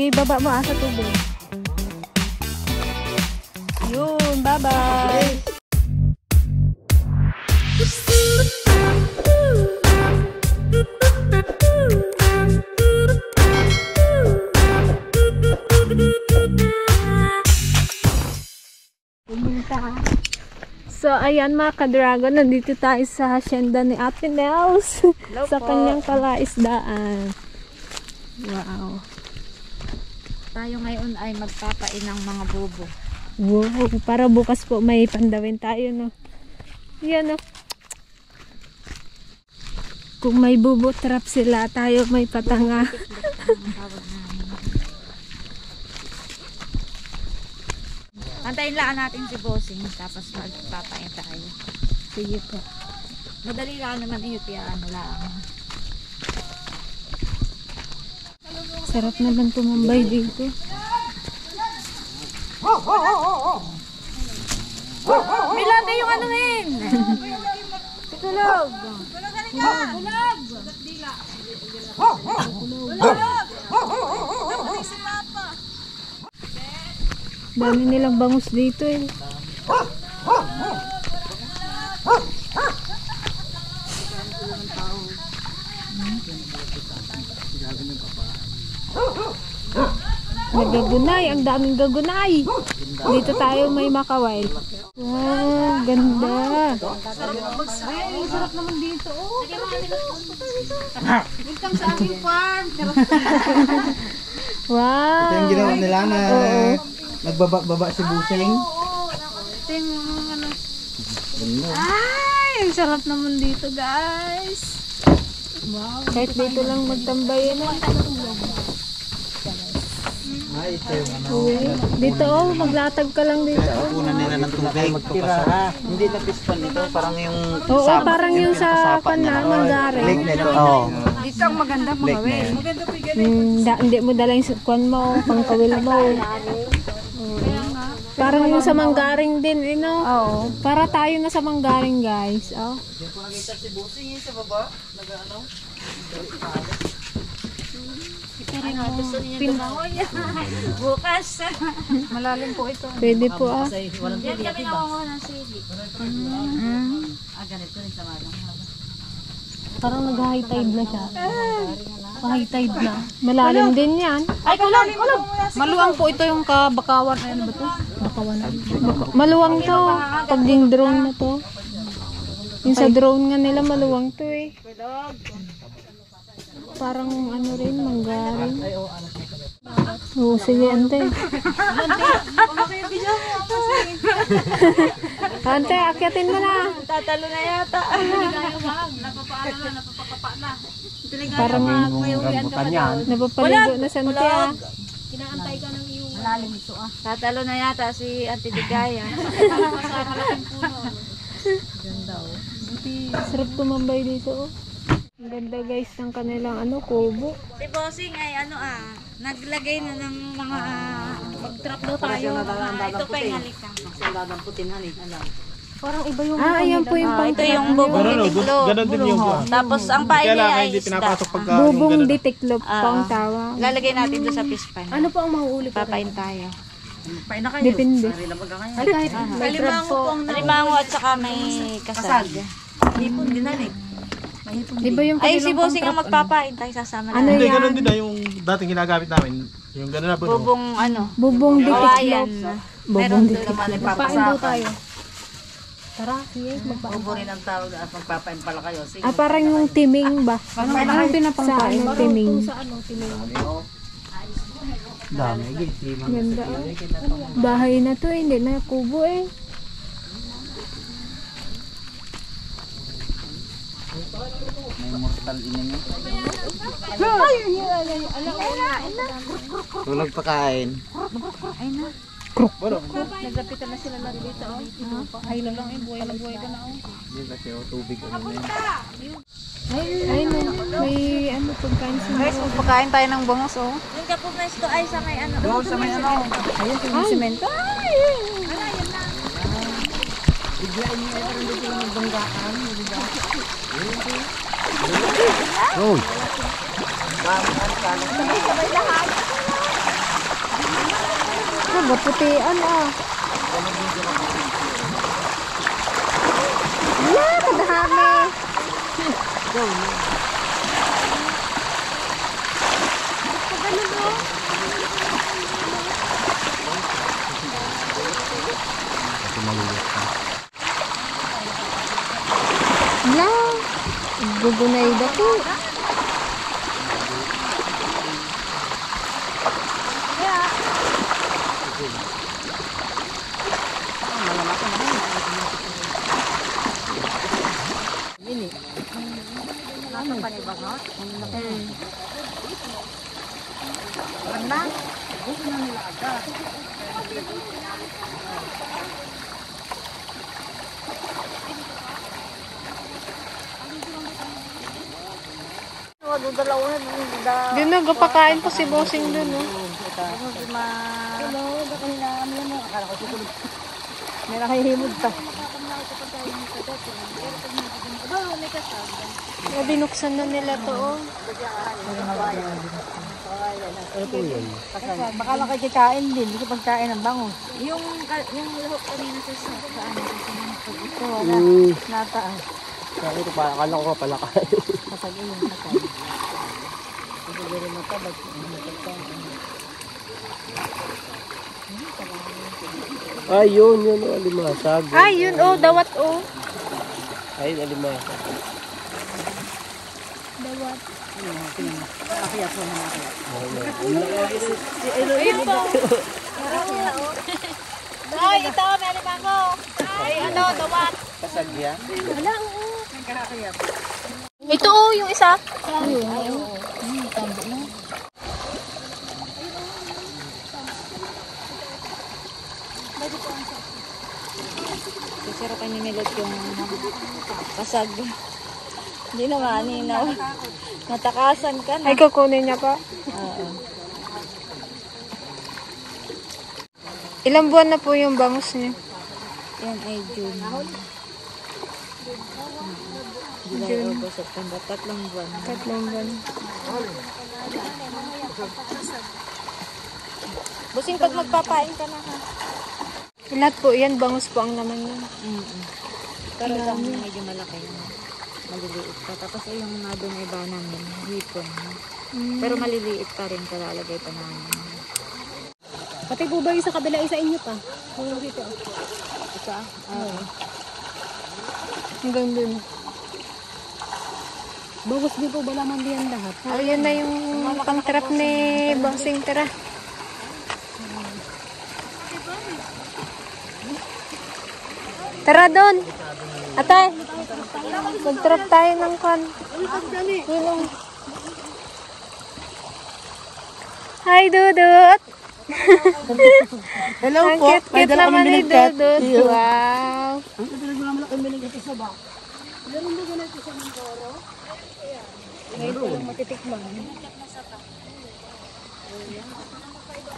Ibaba mo sa tubig. Yun, bye-bye. So, ayan mga ka-dragon, nandito tayo sa hacienda ni Ate Nels sa kanyang palaisdaan. Wow. Tayo ngayon ay magpapain ng mga bubo. Wow, para bukas po may pandawin tayo, no? Yan, no? Kung may bubo trap sila, tayo may patanga. Antayin lang natin si Bossing, tapos magpapain tayo. Sige po. Madali lang naman iyo, kaya ano lang. Sarap naman tumambay dito. Milate yung anuhin! Tulog! Dami nilang bangus dito eh. Nagagunay, ang daming gagunay. Dito tayo may makaway. Wow, ganda. Sarap naman dito. Oh, welcome sa aming farm. Wow. Ito yung ginawa nila na nagbaba si Busing. Ito yung ano. Ay, ang sarap naman dito, guys. Wow. Kahit dito lang magtambay na. Ay, ito yung ano. Dito oh, maglatag ka lang dito oh. Punan nila ng tubig. Hindi na piston nito, parang yung Oo, parang yung sa manggaring. Oo. Dito ang maganda mga well. Hindi mo dala yung kwan mo, pangkawil mo. Parang yung sa manggaring din, you know? Oo. Para tayo na sa manggaring, guys. Oh. Hindi ko nakita si Busing sa baba. Nag-ano? Gusto niyo tumangoy. Bukas. Malalim po ito. Pwede po ah. Yan kami nakukuha ng sili. Ganito rin sa malang. Parang nag-high tide na siya. High tide na. Malalim din yan. Ay, kulang. Maluwang po ito yung kabakawan. Ano ba ito? Bakawan na. Maluwang to. Pag yung drone na to. Yung sa drone nga nila maluwang to eh. Parang ano rin, manggaring. Oo, sige, ante. Ante, akyatin mo na. Tatalo na yata. Napapakapa na. Parang napapaligo na sa ante ah. Kinaantay ka ng iyong malalim ito ah. Tatalo na yata si Ate Digaya. Ganda oh. Sarap tumambay dito oh. Ang ganda guys ng kanilang ano, kubo. Si Bossing ay ano naglagay na ng mga mag-trap daw tayo. Ito pa yung halika. Parang iba yung ayan po yung pang Ito yung bubong ditiklop. Ganun din yung Tapos ang pain niya ay hindi pinapasok isda. pagka bubong ditiklop pang tawag. Lalagay natin doon sa fish pan. Ano po ang mahuhuli po? Papain tayo. Depende. Ay kahit may crab po. Alimango at saka may kasag. Hipon din na Iba yung Ay si kanilang Bossing ang magpapain tayo sasama Ano na. Hindi, yan? ganun din na yung dating ginagamit namin. Yung ganun na po. Bubong ano. Bubong Kawayan. ditiklop. Meron doon. Papain daw tayo. Tara, sige, magpapain. Bubo rin ang tawag at magpapain pala kayo. Sige. Ah, parang yung timing ba? Parang pinapangkain. Sa ano, timing. Sa ano, timing. Dami, Ganda oh. Bahay na to eh, hindi na kubo eh. may mortal inang. Tulog pa kain. Naglapitan na sila lang dito. Ay lang eh, buhay na buhay ka na. Hindi kasi tubig ano na yun. Ay, may ano pagkain sa Guys, magpakain tayo ng bangos oh. Yung kapugnes ko ay sa may ano. Doon sa may ano. Ayun, yung semento. Ay! Biglaan niyo ay parang dito ng banggaan. Oh. Sabay lahat. Nagaputian ah. Wala, kadahami. Wala, gugunay dako. Doon nagpakain po si Bossing doon, no? May nakahihimod pa. Binuksan na nila to, oh. Baka makikikain din. Hindi ko pagkain ng bango. Yung lahok kanina sa saan? Ito, wala. Nataas. Sabi ko, akala ko pala kain. Kapag yun, kapag. Siguro matabag. Ay, yun, alimasag. Ay, yun, oh, dawat, oh. Ay, alimasag. Dawat. Ayun po. Ay, ito, may alimango. Ay, ano, dawat. Kasag yan? Wala, oo. Nagkakakiyap. Ito, oh, yung isa. Ay, oo. Tambo na. Sisiro kayo nilot yung kasag. Hindi na maninaw. Natakasan ka na. Ay, kukunin niya pa. Oo. Ilang buwan na po yung bangus niya? Yan ay June. July, August, September. 3 buwan. 3 buwan. Busing pag magpapain ka na ha. Lahat po yan, bangus po ang naman yun. Pero lang medyo malaki yun. Maliliit pa. Tapos yung doon ay ba namin, hipon. Pero maliliit pa rin, kalalagay pa namin. Pati po ba yung sa kabila, isa inyo pa? Oo, dito. Ito Oo. Hanggang dun. Bagus din po ba naman diyan lahat? Ayan na yung pang-trap ni Bossing, tara. Tara doon. Ate, mag-trap tayo ng kan. Gulong. Hi, Dudut. Hello Ang cute-cute naman ni Dudut. Wow.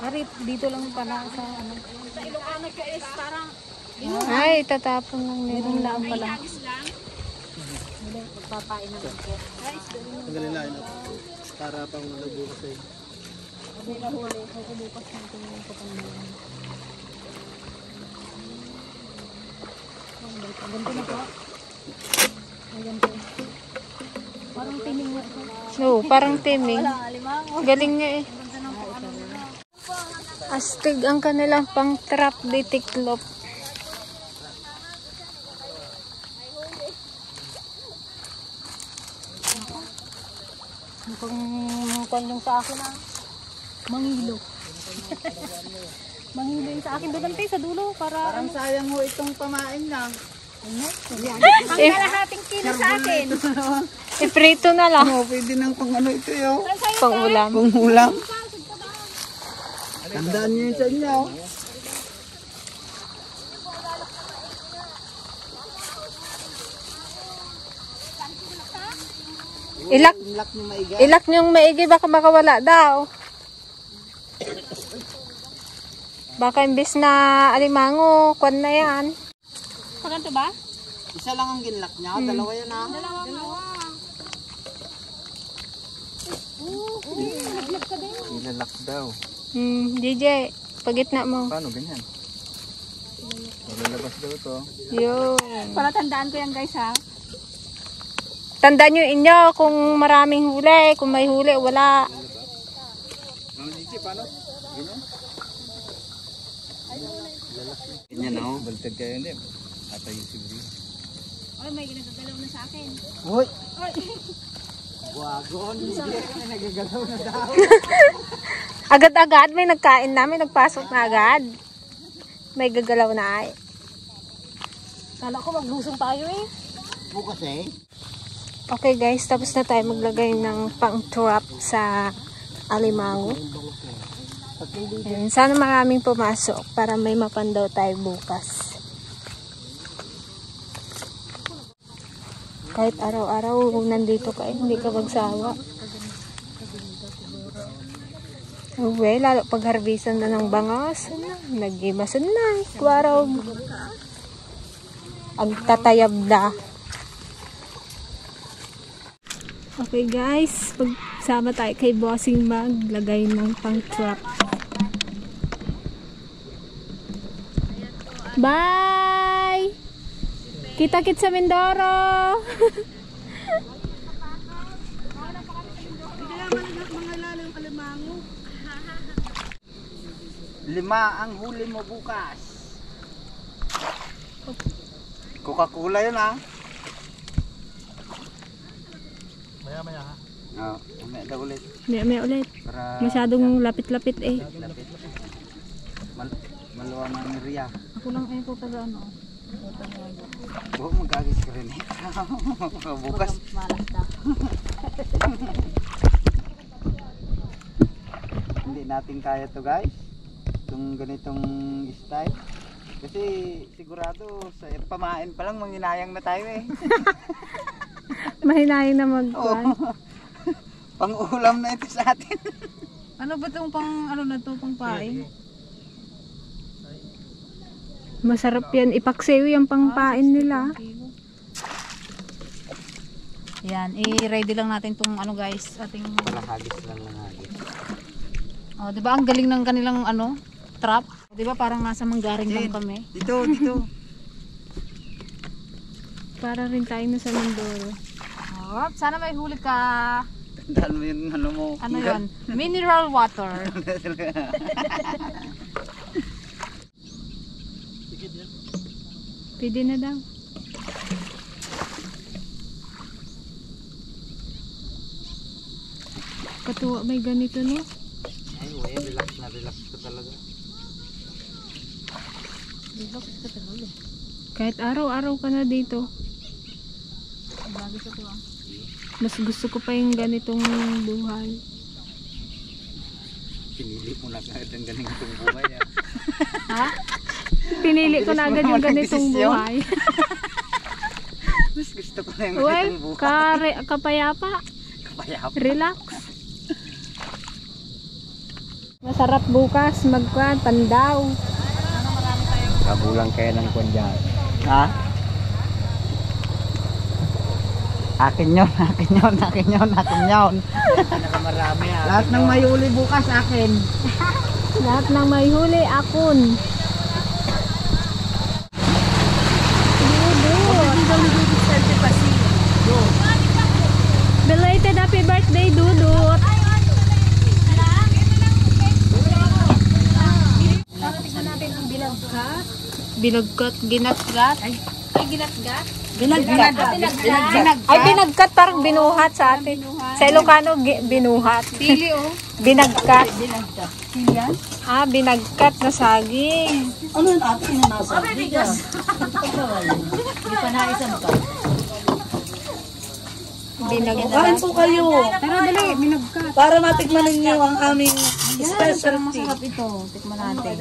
Arit, dito lang pala sa ano. Ay, tatapon lang nila. Lang pala. Tanggalin na yun. Para pang nabukas eh. Parang tining nga. No, parang timing. Galing nga eh. Astig ang kanilang pang-trap di tiklop. Mukhang yung sa akin mangilo. Mangilo yung sa akin doon sa dulo para Parang sayang ho itong pamain lang. ang kalahating kilo sa akin. Iprito na lang. Oh, pwede nang pang ano ito yo. Pang ulam. Pang ulam. Tandaan niyo yun sa inyo. Ilak, Ilak niyo maiga. ilak niyong maigi baka makawala daw. Baka imbis na alimango, kwan na yan. Paganto ba? Isa lang ang ginlak niya. Dalawa yan ah. Ilalak daw. DJ, pagitna mo. Paano ganyan? Malalabas daw to. Yun. Para tandaan ko yan guys ha. Tandaan nyo inyo kung maraming huli. Kung may huli, wala. Ganyan oh. Baltag kayo hindi. Atay si Bri. Ay, may ginagagalaw na sa akin. Uy! Wagon! Hindi nagagalaw na daw. Agad-agad, may nagkain namin, nagpasok na agad. May gagalaw na ay. Kala ko maglusong tayo eh. Bukas eh. Okay guys, tapos na tayo maglagay ng pang-trap sa alimango. Ayan, sana maraming pumasok para may mapandaw tayo bukas. Kahit araw-araw nandito ka, hindi ka magsawa. Uwe, lalo pag harbisan na ng bangas, nag-imasan na. Kuwaraw, ang tatayab na. Okay guys, pagsama tayo kay Bossing maglagay ng pang-trap. Bye! Kita-kit sa Mindoro! Lima ang huli mo bukas. Coca-Cola yun ah. Maya-maya ha. Oo, mamaya daw ulit. May ulit. Para Masyadong lapit-lapit eh. maluwa na ni Ria. Ako lang ay ko taga ano. Oo, magkagis ka rin eh. Bukas. Malas na. Hindi natin kaya to guys. Itong ganitong style. Kasi sigurado sa pamain pa lang manginayang na tayo eh. Mahinayin na Oo. magkuhan. Pang-ulam na ito sa atin. Ano ba itong pang ano na to pang pain? Masarap yan. Ipaksew yung pangpain nila. Yan, i-ready lang natin tong ano guys, ating Wala hagis lang ng hagis. oh, 'di ba ang galing ng kanilang ano, trap? 'Di ba parang nasa Manggaring lang kami. Dito, dito. Para rin tayo na sa Mindoro. Oh, sana may huli ka. Tandaan mo yun, ano mo. Ano 'yon? Mineral water. Pwede na daw. Katuwa may ganito no? Ay, wey, relax na relax ka talaga. Kahit araw-araw ka na dito. Lagi sa to. Mas gusto ko pa yung ganitong buhay. Pinili mo na agad ang ganitong buhay. Ha? Pinili ko na agad yung ganitong Magdesisyon. buhay. Mas gusto ko na yung Uy, ganitong buhay. kapayapa. Kapayap. Relax. Masarap bukas magkuhan, pandaw. Kabulang kayo ng kwan dyan. Ha? Akin yun, akin yun, akin yun, akin yun. Nakamarami ha. Lahat ng may uli bukas akin. Lahat ng may huli, akon. Belated happy birthday, Dudut. Binagkat, ginatgat. Ay ginatgat. Binagkat. Ay, binagkat parang binuhat sa atin. Sa Ilocano, binuhat. Pili oh. Binagkat. Ah, binagkat na saging. Ano yung ating nasa? Binagkat. Kain po kayo. Tara dali, binagkat. Para matikman ninyo ang aming Parang masarap ito. Tikman natin.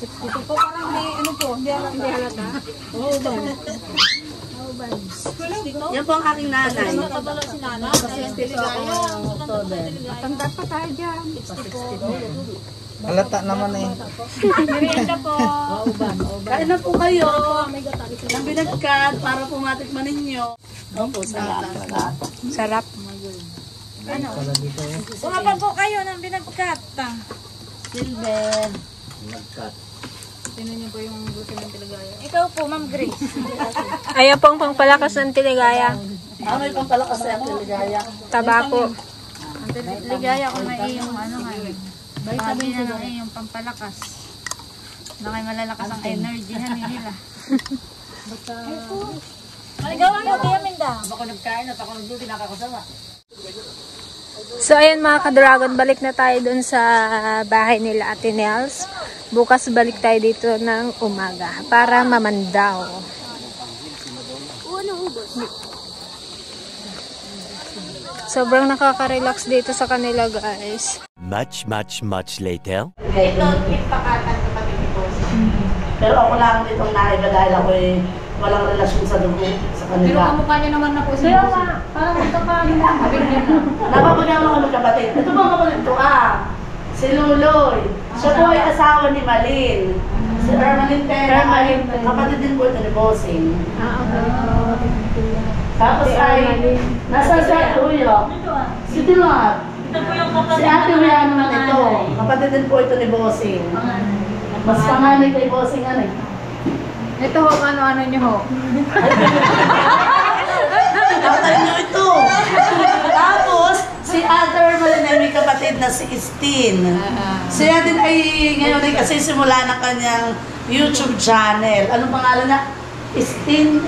Ito po parang may ano po, hindi halata. Yan po ang aking nanay. Nakabalo si Nana. Kasi tanda pa tayo dyan. Halata naman eh. Merienda po. Kain na po kayo. Ang binagkat para po matikman ninyo. Opo, salamat. Sarap. Sumapag po kayo ng binagkat. Silver. Nag-cut. Sino niyo po yung gusto ng Tiligaya? Ikaw po, Ma'am Grace. Ayan po ang pangpalakas ng Tiligaya. Ano yung pampalakas sa Tiligaya? Tabako. Ang Tiligaya ko na yung ano nga. Sabi na lang yung pampalakas. Na kayo malalakas ang energy na nila. Maligawan mo, Tia Minda. Ako nagkain at ako nagduty, nakakasama. So ayan mga ka-dragon, balik na tayo dun sa bahay nila Ate Nels. Bukas balik tayo dito ng umaga para mamandaw. Sobrang nakaka-relax dito sa kanila, guys. Much later. Ito, ipakatan kapatid ni Boss. Pero ako lang ditong naiba dahil ako walang relasyon sa dugo sa Pero kanila. kamukha niya naman na po si Boss. Parang ito pa. Napapagyan ako ng kapatid. Ito mga kapatid ko si Luloy. Siya po ay asawa ni Malin. Si Ermalin Pera ay kapatid din po ito ni Bossing. Tapos ay nasa sa Uyo. Si Dilat. Si Ate Uya naman ito. Kapatid din po ito ni Bossing. Mas panganay kay Bossing ano eh. Ito ho, ano-ano niyo ho. Tatay nyo ito. Tapos, si Other Malinay may kapatid na si Christine. Siya din ay ngayon ay kasi simula ng kanyang YouTube channel. Anong pangalan niya? Tin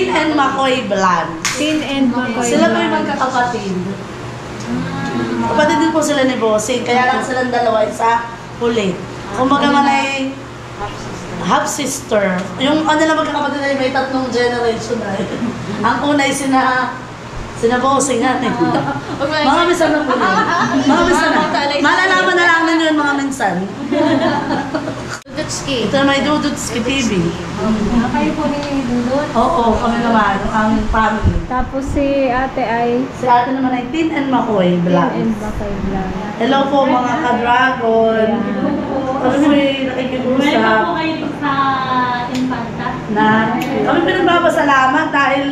and Makoy Vlog. Tin and Makoy. Sila po yung magkakapatid. Kapatid din po sila ni Bossing. Kaya lang silang dalawa isa huli. Kumbaga man ay half sister. Yung kanila magkakapatid ay may tatlong generation na. Ang una ay sina Bossing nga eh. Mga minsan na po yun. Mga minsan na. Malalaman na lang ninyo yung mga minsan. Dudutski. Ito may Dudutski TV. Kayo po ni Dudut? Oo, kami naman. Ang family. Tapos si ate ay Si ate naman ay Tin and Makoy Vlog. Makoy Vlog. Hello po mga ka-dragon. Kami po ay nakikipag-usap. sa Infanta? Na kami pinagbabasalamat dahil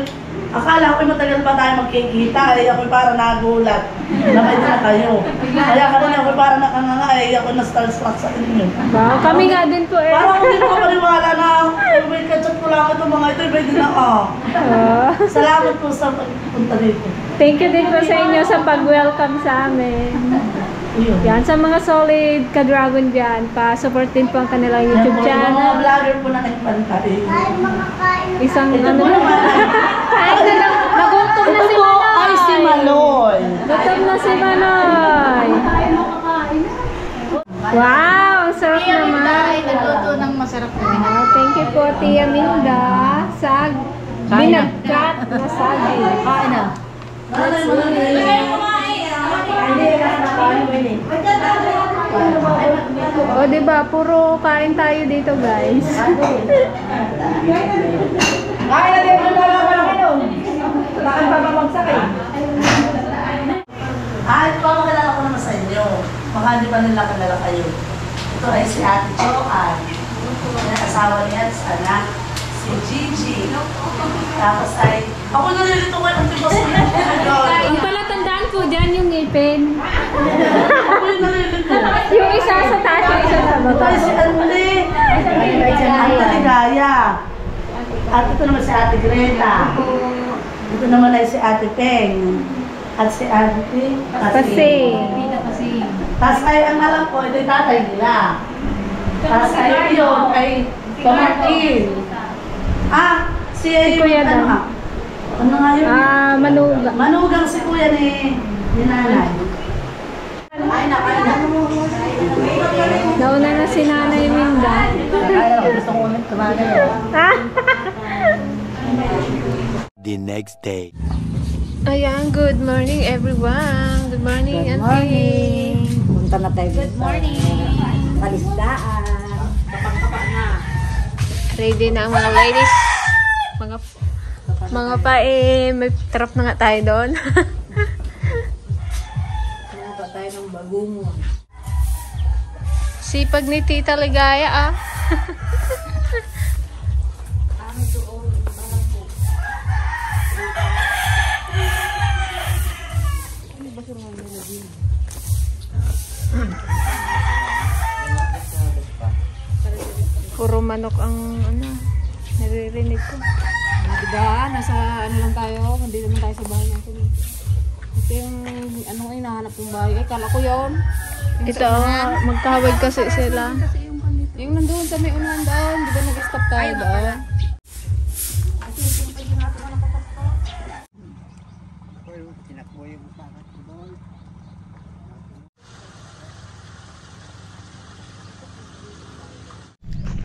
akala ko matagal pa tayo magkikita ay ako parang nagulat na may na kayo. Kaya kanina ako parang nakanganga ay ako na-starstruck sa inyo. Wow, kami nga din po eh. Parang hindi ko paniwala na may kachat ko lang ito mga ito, ibay din ako. Salamat po sa pagpunta dito. Thank you din po sa inyo sa pag-welcome sa amin. Yun. Yan, sa mga solid ka-dragon dyan, pa-support din po ang kanilang YouTube Yung mga channel. vlogger po na Infanta. Isang Ito ano po lang. naman. Kain na lang. Nagutom na Ito si po Manoy. ay si Maloy. Gutom na si Manoy. Wow, ang sarap naman. Ay, nagluto ng masarap na. Thank you po, Tia Minda. Sa binagkat na saging. Kain na. O, diba? Puro kain tayo dito, guys. Kain na din ang kayo. Bakit pa babagsak eh? Ipapakilala ko naman sa inyo. Baka di ba nila kilala kayo. Ito ay si Ate Joanne. Yung asawa niya sa anak, si Gigi. Tapos ay, ako nalilito ko yung tipos niya. Ang palatandaan po dyan yung ngipin. Ako yung nalilito. Yung isa sa taas, yung isa sa Ito ay si Ante. Ate Ligaya. At ito naman si Ate Greta. Ito naman ay si Ate Peng. At si Ate Kasi. Tapos ay ang alam ko, ito yung tatay nila. Tapos ay yun, ay pamangkin. Si Kuya Dan. Ano nga yun? Manuga. Manugang si kuya ni nanay. Ay, nakain na. Nauna na si Nanay Minda. Gusto ko ulit kumain. The next day. Ayan, good morning everyone. Good morning, Good Auntie. morning. Punta na tayo. Good Morning. Palisdaan. Ready na ang mga ladies. Mga pa may trap na nga tayo doon. Punta tayo ng Bagungon. Sipag ni Tita Ligaya Puro manok ang ano, naririnig ko. Diba? Nasa ano lang tayo, hindi naman tayo sa bahay natin. Ito yung ano nga hinahanap yung bahay. Ay, kala ko yun. Ito, magkahawag kasi sila. Yung nandoon sa may unahan doon, di ba nag-stop tayo doon?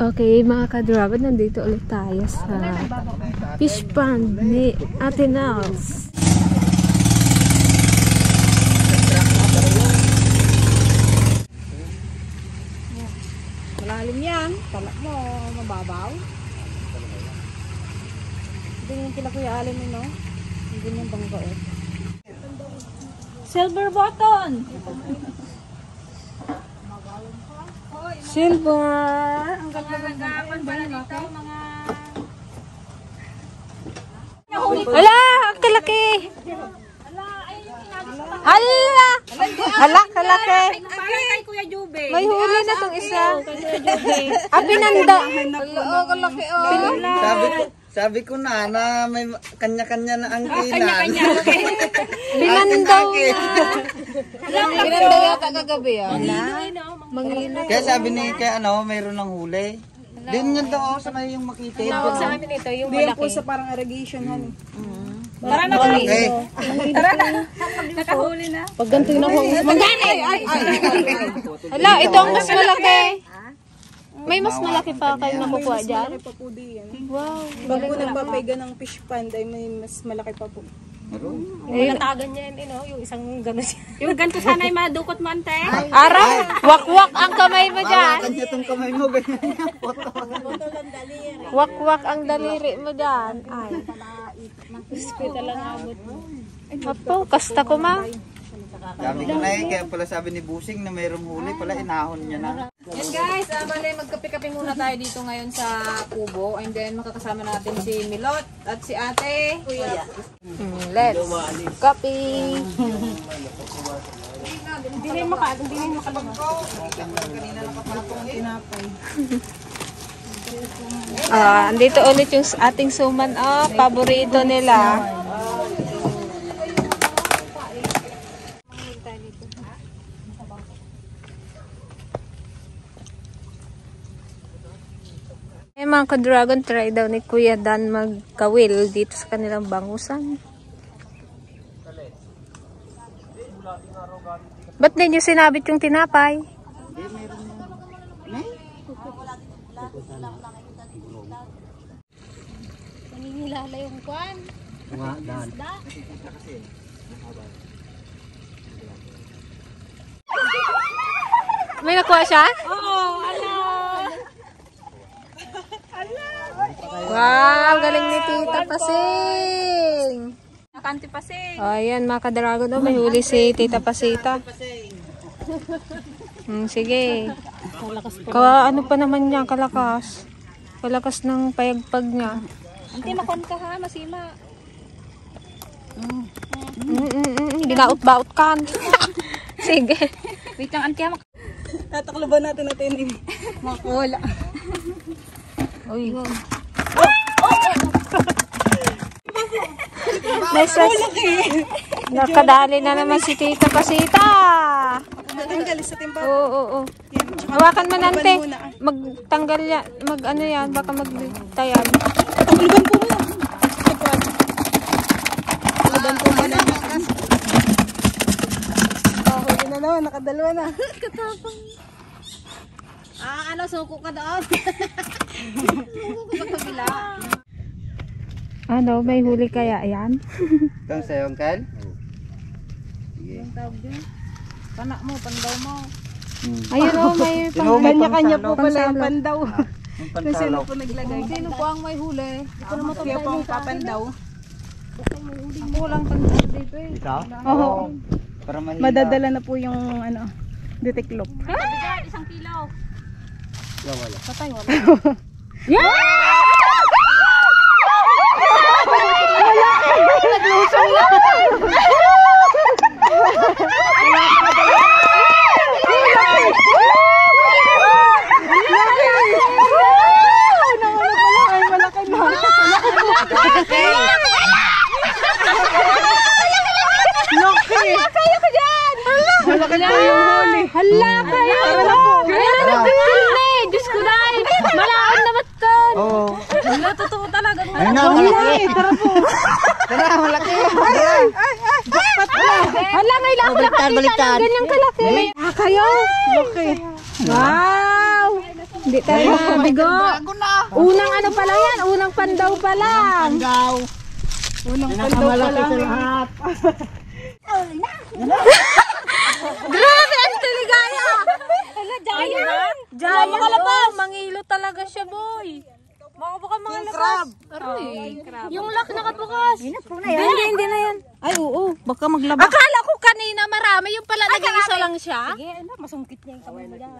Okay, mga ka-dragon, nandito ulit tayo sa fish pond ni Ate Nels. Malalim yan. Kala mo, mababaw. Hindi yung kila Kuya Alin mo, no? Hindi yung bangga eh. Silver button! Silver! Ang ganda-ganda ba dito, mga... Ala! Ang kalaki! Ala! Ala, kalaki! Kay Kuya Jube. May huli na tong isa. Pinanda. Oo, kalaki oh. Sabi ko na may kanya-kanya na ang kinan. Pinandaw na. Pinandaw yata kagabi ah. Mangilot. Kaya sabi ni kaya mayroon ng huli. Din yun daw sa may yung makitid. Tawag sa amin ito, yung Diyan malaki. po sa parang irrigation han. Tara na Okay. Nakahuli na. Pag ganito na ako. Magani! Hala, ito ang mas malaki. May mas malaki pa kayo nakukuha dyan? Malaki pa po diyan. Wow. Pag po nagpapaiga ng fish pond ay may mas malaki pa po. Yung natagan niya yun, yung isang gano'n siya. Yung ganito sana ay madukot mo, ante. Aray! Wak-wak ang kamay mo dyan. Kanya tong kamay mo ganyan. Wak-wak ang daliri mo dyan. Ay. Hospital lang abot mo. Apo, kasta ko ma. Sabi ko na kaya pala sabi ni Busing na mayroong huli pala inahon niya na. Yan guys, bale magkape-kape muna tayo dito ngayon sa Kubo. And then makakasama natin si Milot at si Ate. Let's copy. Hindi na makalabas. Andito ulit yung ating suman. Paborito nila. Mga ka-dragon, try daw ni Kuya Dan magkawil dito sa kanilang bangusan. Ba't din yung sinabit yung tinapay? Nanginilala yung kwan. May nakuha siya? Oo, ala! Wow, galing ni Tita Pasing. Nakanti pa si. Ayan, mga ka-dragon, may huli si Tita Pasita. Sige. Ano pa naman niya, kalakas. Kalakas ng payagpag niya. Ante, makon ka ha, masima. Ginaot-baot kan. Sige. Wait lang, ante ha. Tatakloban natin natin. Makawala. Uy. Nakadali na naman si Tita Pasita. Ang galis sa timba. Oo. Hawakan mo nante. Magtanggal yan. Ano yan. Baka magtayan. Takloban po mo. Takloban po mo na. Huli na naman. Nakadalawa na. Katapang. Suko ka doon. Suko ka sa kabila. Ano, may huli kaya yan? Itong sa'yo, Uncle? Ang tawag din. Panak mo, pandaw mo. Ayun o, may Kanya-kanya po pala yung pandaw. Yung Kung sino pansalo. po naglagay. Sino po ang may huli? Ito naman Kaya po ang papandaw. Ako lang pandaw dito eh. Ikaw? Oo. Para mahila. Madadala na po yung detiklop. Kabigat, 1 kilo. Wala. Patay, wala. Laki! po yung huli. Hala kayo! Ayan, nagpipili! Diyos ko dahil! Malaon naman to! Oo. Wala, totoo talaga. Ayun na, malaki. Tara, malaki. Hala, may lang nakakita ng ganyang kalaki. Kayo! Okay. Wow! Hindi tayo makabigo. Unang ano pa lang yan? Unang pandaw pa lang. Unang pandaw pa lang. Grabe, ang taligaya! Giant! Giant! Mangilo talaga siya, boy. Baka mga labas. Aroy. Yung lock nakabukas. Hindi na yan. Ay, oo. Baka maglaba. Akala ko kanina marami. Yung pala naging isa lang siya. Sige, masungkit niya yung kamay mo dyan.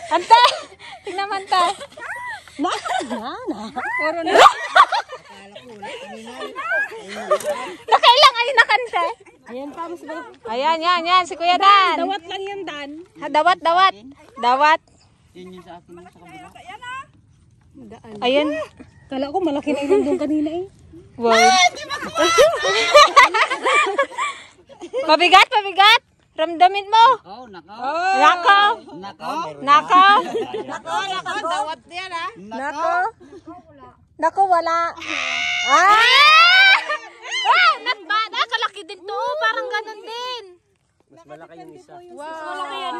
Ante! Tingnan man ta. Puro na. Nakailang ay nakante. Ayan pa, mas ba? Ayan, yan. Si Kuya Dan. Dawat lang yan, Dan. Dawat. Yun yung sa akin sa kabila. Ayun. Kala ko malaki na yung doon kanina eh. Wow. Mabigat. Ramdamin mo. Oh, nako. Nako. Dawat yan ha. Nako, wala. Ah! Wow, not bad. Kalaki din to. Parang ganun din. Mas malaki yung isa. Wow. Malaki yan.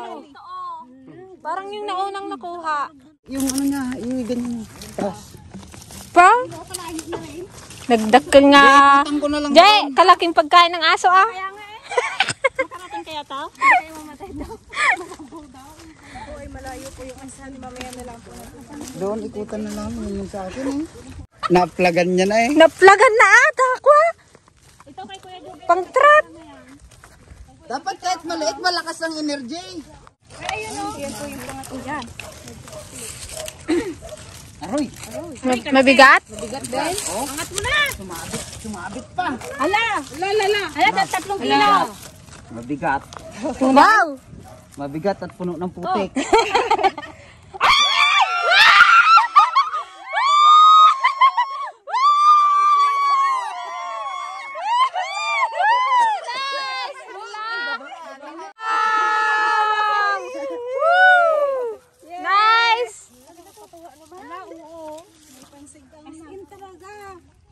Parang yung naunang nakuha. Yung ano niya, yung ganyan. Pa? Nagdakkel nga. Utang ko na lang. Jay, kalaking pagkain ng aso ah. Makarating kaya to? Hindi kayo mamatay daw. Ako ay malayo po yung asan. Mamaya na lang po. Doon, ikutan na lang yung sa akin eh. Naplagan niya na eh. Naplagan na ata ako ah. Ito kay Kuya Joby. Pang trap. Dapat kahit maliit, malakas ang energy. Ayun o. Yan po yung pangatlo dyan. Aroy. Mabigat? Bigat din. Angat mo na. Sumabit pa. Ala. Ala, 3 kilo. Mabigat. Wow. Mabigat at puno ng putik.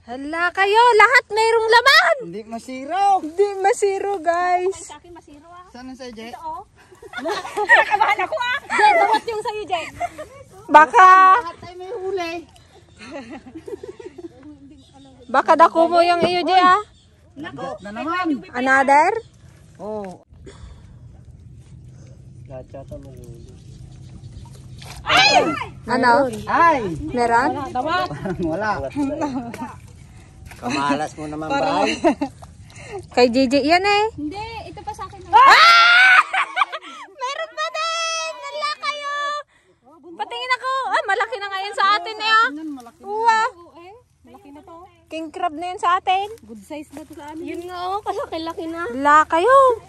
Hala kayo, lahat mayroong laman. Hindi masiro. Hindi masiro, guys. Sa akin masiro ah. Saan ang sa'yo, Jay? Oo. Nakabahan ako ah. Jay, dawat yung sa'yo, Jay. Baka, Lahat ay may huli. baka dako mo yung iyo, Jay ah. Mabigat na naman. Another? Oh. Lahat yata mahuli. Ano? Ay! Meron? Dawat. Wala. Kamalas mo naman ba? Kay JJ yan eh. Hindi, ito pa sa akin. Meron pa din! Nala kayo! Patingin ako. Ah, malaki na ngayon sa atin eh ah. Wow. Malaki na to. King crab na yan sa atin. Good size na to sa amin. Yun nga oh, kalaki-laki na. Wala kayo.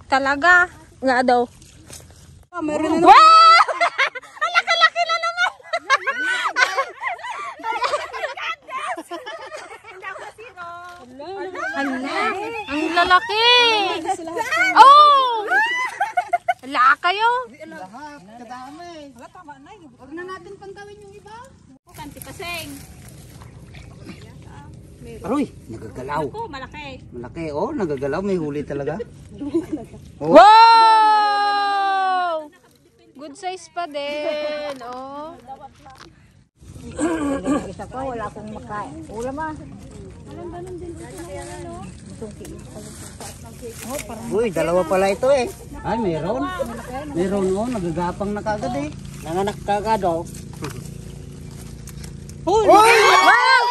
Talaga. Nga daw. Meron na Wow! Laki-laki na naman. Hala, ang lalaki. Oh! Wala kayo. Lahat. Kadami. tama na. Huwag na natin pantawin yung iba. Kanti paseng. Aroy, nagagalaw. Ako, malaki. Malaki. Oh, nagagalaw. May huli talaga. Wow! Good size pa din. Oh. Isa pa, wala akong makain. Ulam ah. Uy, dalawa pala ito eh. Ay, meron. Meron oh, nagagapang na kagad eh. Nanganak kagad oh. Uy! Wow!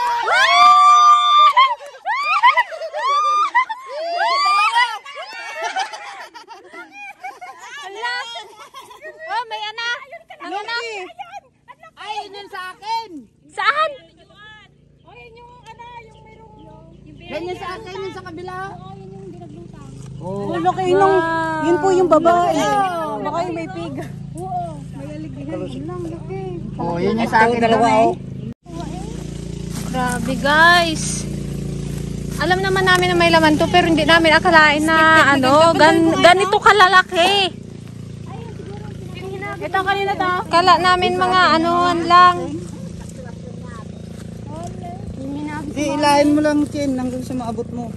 Hala! Oh, may anak! Ang anak! Ay, yun sa akin. Saan? O, yan yung ano, yung mayroong... Ganyan sa akin, yun sa kabila. Oh, laki nung... Yun po yung babae. Baka yung may pig. Oh, yun yung sa akin dalawa oh. Grabe guys. Alam naman namin na may laman to, pero hindi namin akalain na ganito kalalaki. Ito kanina to. Kala namin mga anuhan lang. Di, ilahin mo lang, Chin, hanggang sa maabot mo.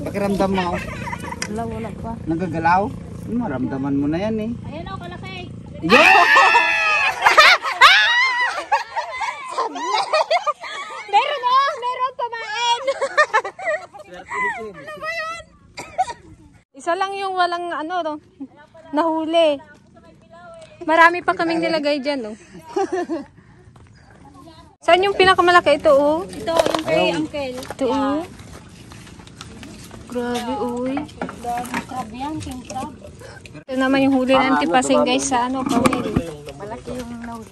Pakiramdam mo. Wala pa. Nagagalaw? Maramdaman mo na yan eh. Ayan o, kalaki. Meron pamain. Ano ba yun? Isa lang yung walang nahuli. Marami pa kaming nilagay dyan, oh. Saan yung pinakamalaki? Ito, oh. Ito yung kay Uncle. Ito, oh. Grabe, uy. Grabe yan, king crab. Ito naman yung huli ng tipasing, guys, sa pawil. Malaki yung nahuli.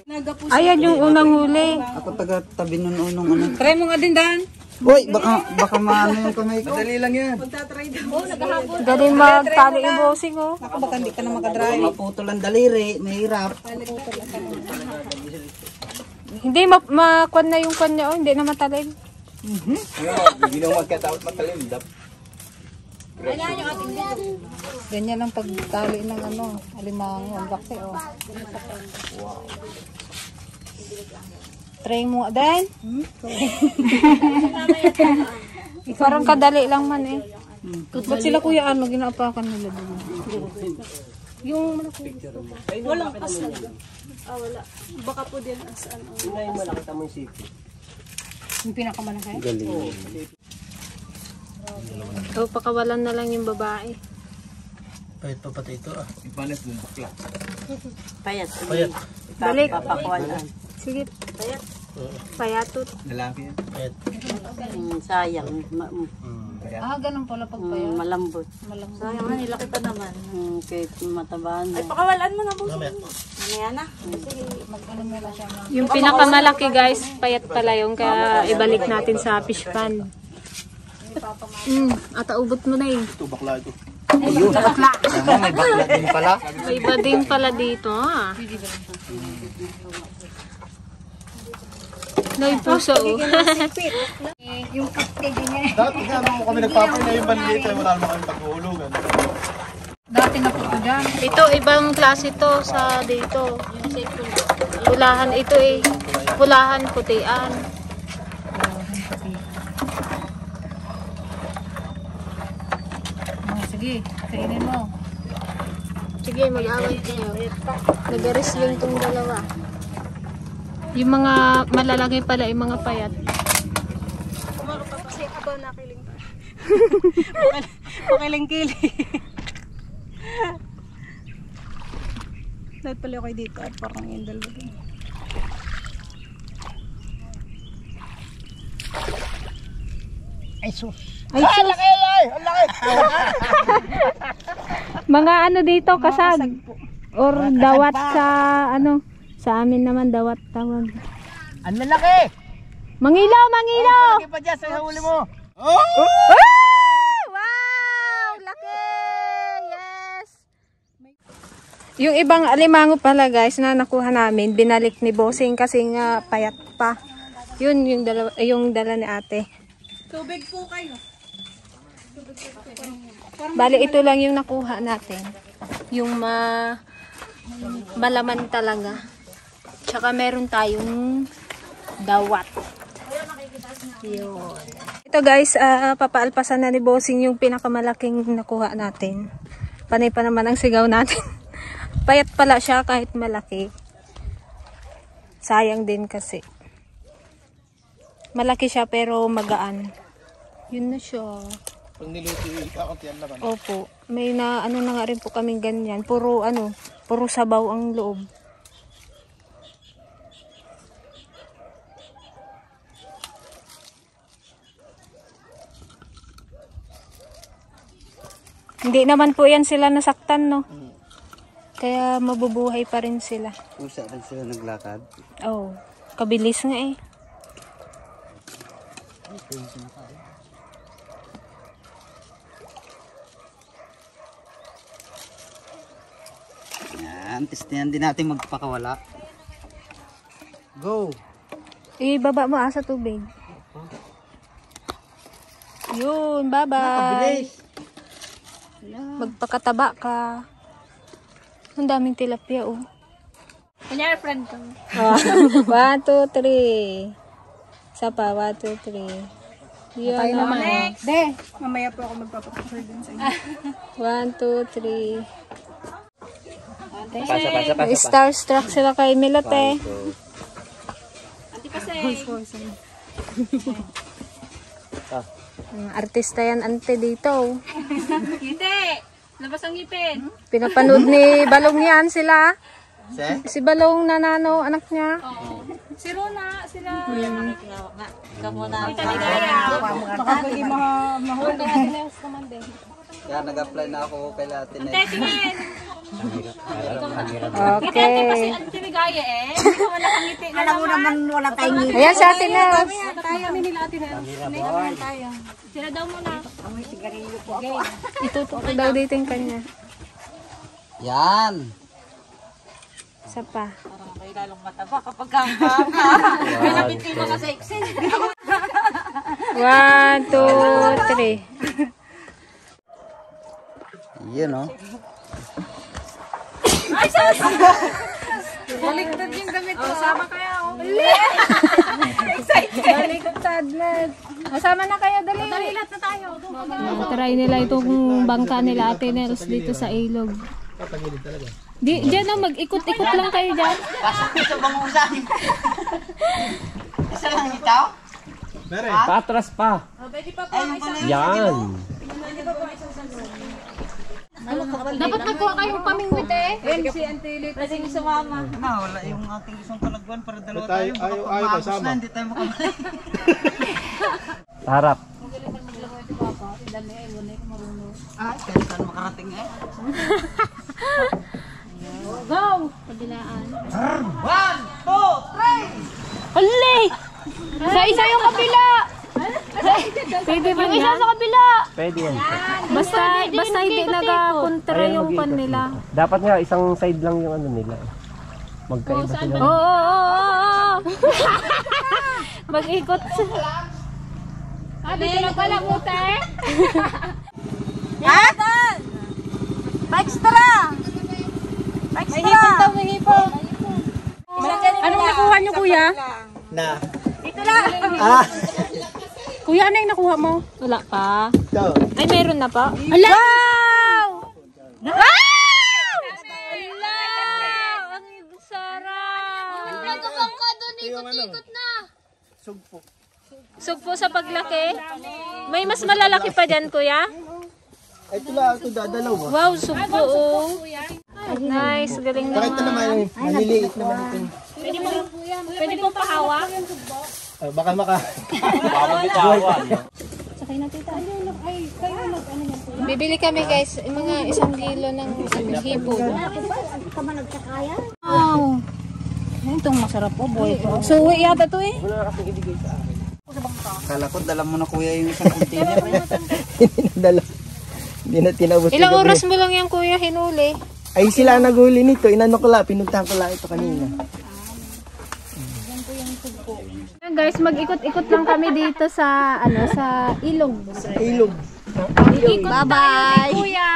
Ayan yung unang huli. Ako taga-tabi nun unong Try mo nga din, Dan. Uy, baka maano yung kamay ko. Madali lang yan. Galing magtali yung bossing, oh. Ako baka hindi ka na makadrive. Maputol ang daliri, mahirap. Hindi makwan na yung kanya, oh. Hindi na matalim. Hindi na magkataot matalim. Ganyan ang pagtali ng alimango. Ang laki, oh. Wow. Try mo, Dan. Parang kadali lang man, eh. Ba't sila kuya ginaapakan nila doon? Yung malaki. Walang asal. Wala. Baka po din asal. Yung pinakamalaki? Galing. So, pakawalan na lang yung babae. Pahit pa pati ito ah. Ipalit mo bakla. Payat. Payat. Balik. Papakuwalan. Sige. Payatot. Lalaki yan. Payat. Sayang. Ganun pala pagpayat. Malambot. Sayang nga, nilaki pa naman. Kahit matabaan mo. Pakawalan mo na po. Mamaya na. Yung pinakamalaki, guys, payat pala yung kaya ibalik natin sa fish pan. Ataubot mo na, eh. Ito bakla ito. Ayun. Tama, may bakla din pala. May iba din pala dito, ah. No, yung puso, oh. Dati nga nung kami nagpapay na yung bandit ay wala naman kami pag-uulugan. Dati na po ito dyan. Ito, ibang klase to sa dito. Pulahan ito, eh. Pulahan, putian. Sige, kainin mo. Sige, mag-away kayo. Nag-wrestling tong dalawa. Yung mga malalaki pala, yung mga payat. Kasi abaw nakiling pa. Pakiling-kiling. Dahil pala ako dito at parang yung dalawa din. Ay, sus. Mga dito, kasag. Or dawat sa, sa amin naman dawat tawag. Ang lalaki! Mangilaw, mangilaw! Lagi pa dyan sa huli mo. Wow! Laki! Yes! Yung ibang alimango pala, guys, na nakuha namin, binalik ni Bossing kasi nga payat pa. Yun, yung dala ni ate. Tubig po kayo. Bali, ito lang yung nakuha natin. Yung malaman talaga. Tsaka meron tayong dawat. Yun. Ito, guys, papaalpasan na ni Bossing yung pinakamalaking nakuha natin. Panay pa naman ang sigaw natin. Payat pala siya kahit malaki. Sayang din kasi. Malaki siya pero magaan. Yun na siya. Pag niluto yung kakuntihan naman. Opo. May na nga rin po kaming ganyan. Puro sabaw ang loob. Hindi naman po yan sila nasaktan, no? Kaya mabubuhay pa rin sila. Pusa rin sila naglakad. Oh, kabilis nga eh. Yan, testihan din natin magpakawala. Go! Ibaba mo sa tubig. Yun, bye-bye. Magpakataba ka. Ang daming tilapia, oh. Kunyari, friend ko. 1, 2, 3. Isa pa, 1, 2, 3. Yun, Tayo naman. oh. Next. De, mamaya po ako magpapapicture din sa inyo. 1, 2, 3. Pasa. Starstruck sila kay Milote. Artista yan, ante dito. Hindi! Labas ang ngipin. Pinapanood ni Balong yan sila. Se? Si Balong nanano, anak niya. Si Rona, sila. Baka pwede mahuli. Kaya nag-apply na ako kay Latin. Tingin! Okay. Ante Ligaya eh. Hindi ko wala kang ngiti na naman. Ayan sa atin na. Tayo kami nila atin na. Hindi naman tayo. Sila daw muna. Itutok daw dito yung kanya. Yan. Isa pa. Parang kayo lalong mataba kapag kama. May napiti mga sexy. 1, 2, 3. Yan oh. Baligtad yung gamit ko. Sama kaya ako. Baliktad na. Masama na kayo, dali. Dalilat na tayo. Try nila itong bangka nila Ate Nels dito sa ilog. Diyan na, mag-ikot-ikot lang kayo dyan. Pasok sa bangusan. Isa lang itaw? Patras pa. Yan. Dapat nagkuha kayong pamingwit eh. Si Antilit kasing sumama. Na, wala yung ating isang palagwan para dalawa Tayo, tayo. ayaw kasama. Hindi tayo makamay. Harap. Ah, kahit saan makarating eh. Go! Pabilaan. 1, 2, 3! Hali! Sa isa yung kabila! Pwede ba yung isa sa kabila? Pwede yan. Basta hindi nagakontra Ayan, yung mag-iikot pan nila. Dapat nga isang side lang yung ano nila. Magkaiba sila. Oo. Mag-ikot. Dito na pala mute. May hipon daw, may hipon. Anong nakuha niyo, kuya? Na. Ah. Kuya, ano yung nakuha mo? Wala pa. Ay, meron na pa. Ala! Wow! Wow! Ala! Ang sarap! Nagkabangka doon, ikot-ikot na. Sugpo. Sugpo sa paglaki. May mas malalaki pa dyan, kuya? Ito lang, ito dadalaw mo. Wow, sugpo. Oh. Nice, galing naman. Ito naman yung maliliit naman ito. Pwede pong pahawak. Baka maka... Bibili kami guys, mga 1 kilo ng hipon. Wow. Itong masarap po, boy. So, yata to eh. Kala ko, dala mo na kuya yung isang container. Dala. Hindi na tinabot. Ilang oras mo lang yan, kuya, hinuli? Ay, sila naghuli nito. Inano ko lang, pinuntahan ko lang ito kanina. Guys, mag-ikot-ikot lang kami dito sa sa ilog. Ilog. Bye-bye. Kuya.